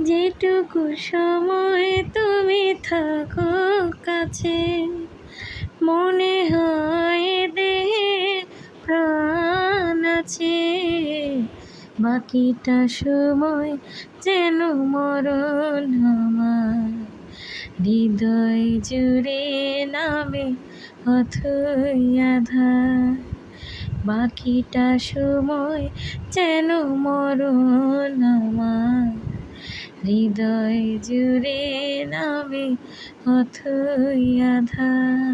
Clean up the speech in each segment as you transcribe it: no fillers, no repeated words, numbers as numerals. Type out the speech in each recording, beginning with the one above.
যেটুকু সময় তুমি থাকো কাছে, মনে হয় দেহে প্রাণ আছে। বাকিটা সময় যেন মরণ আমার, হৃদয় জুড়ে নামে অথই আঁধার। বাকিটা সময় যেন মরণ আমার, হৃদয় জুড়ে নামে অথই আঁধার।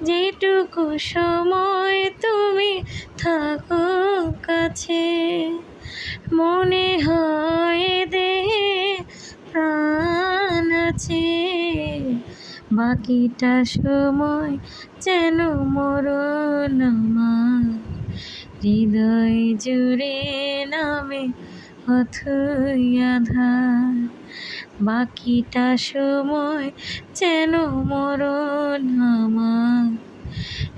যেটুকু সময় তুমি থাকো কাছে, মনে হয় দেহে প্রাণ আছে। বাকিটা সময় যেন মরণ আমার, হৃদয় জুড়ে নামে অথই আঁধার। বাকিটা সময় যেন মরণ আমার,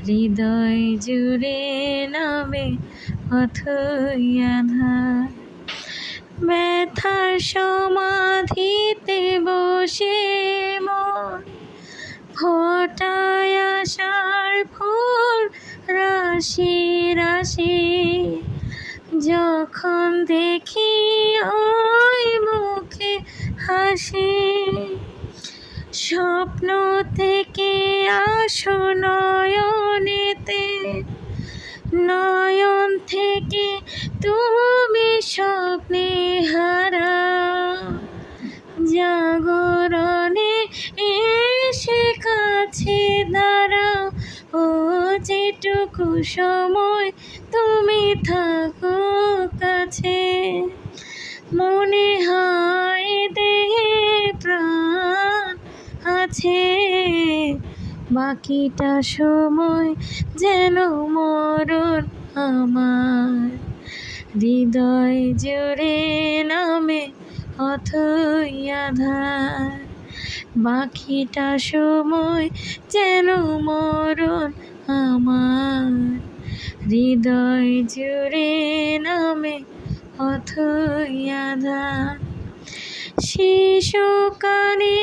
হৃদয় জুড়ে নামে অথই আঁধার। ব্যথার সমাধিতে বসে মন ফোটায় আশার ফুল রাশি রাশি। যখন দেখি ওই মুখে হাসি, স্বপ্ন থেকে আসো নয়নেতে, নয়ন থেকে তুমি স্বপ্নে হারাও। জাগরণে এসে কাছে দাঁড়াও, ও যেটুকু সময় তুমি থাকো কাছে, মনে হয় দেহে প্রাণ আছে। বাকিটা সময় যেন মরণ আমার, হৃদয় জুড়ে নামে অথই আঁধার। বাকিটা সময় যেন মরণ আমার, হৃদয় জুড়ে নামে অথই আঁধার। শিশুকালের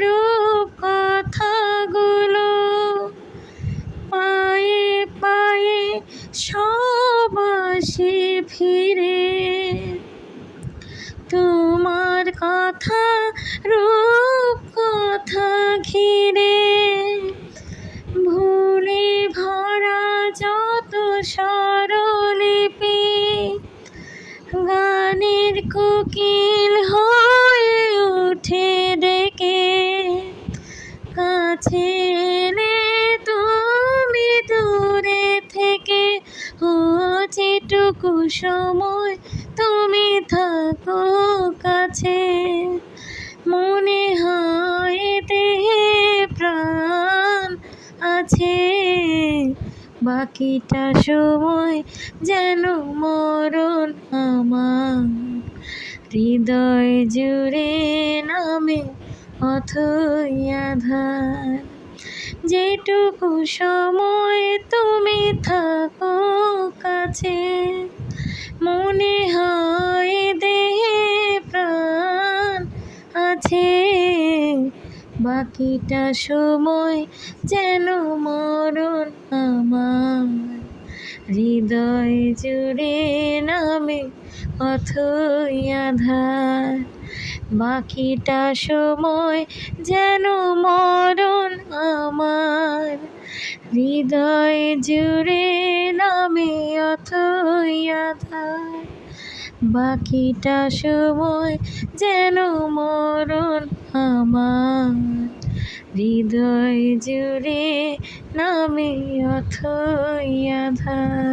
রূপ কথাগুলো পায়ে পায়ে সব আসে ফিরে। তোমার কথা রূপ কথা ঘিরে, ভুলে ভরা যত স্বরলিপি, গানের কোকিল হয়ে ওঠে ডেকে। কাছে এলে তুমি দূরে থেকে, ও যেটুকু সময় তুমি থাকো কাছে, মনে হয় দেহে প্রাণ আছে। বাকিটা সময় যেন মরণ আমার, হৃদয় জুড়ে নামে অথই আঁধার। যেটুকু সময় তুমি থাকো কাছে, মনে হয় দেহে প্রাণ আছে। বাকিটা সময় যেন মরণ আমার, হৃদয় জুড়ে নামে অথই আঁধার। বাকিটা সময় যেন মরণ আমার, হৃদয় জুড়ে নামে অথই আঁধার। বাকিটা সময় যেন মরণ আমার, হৃদয় জুড়ে নামে অথই আঁধার।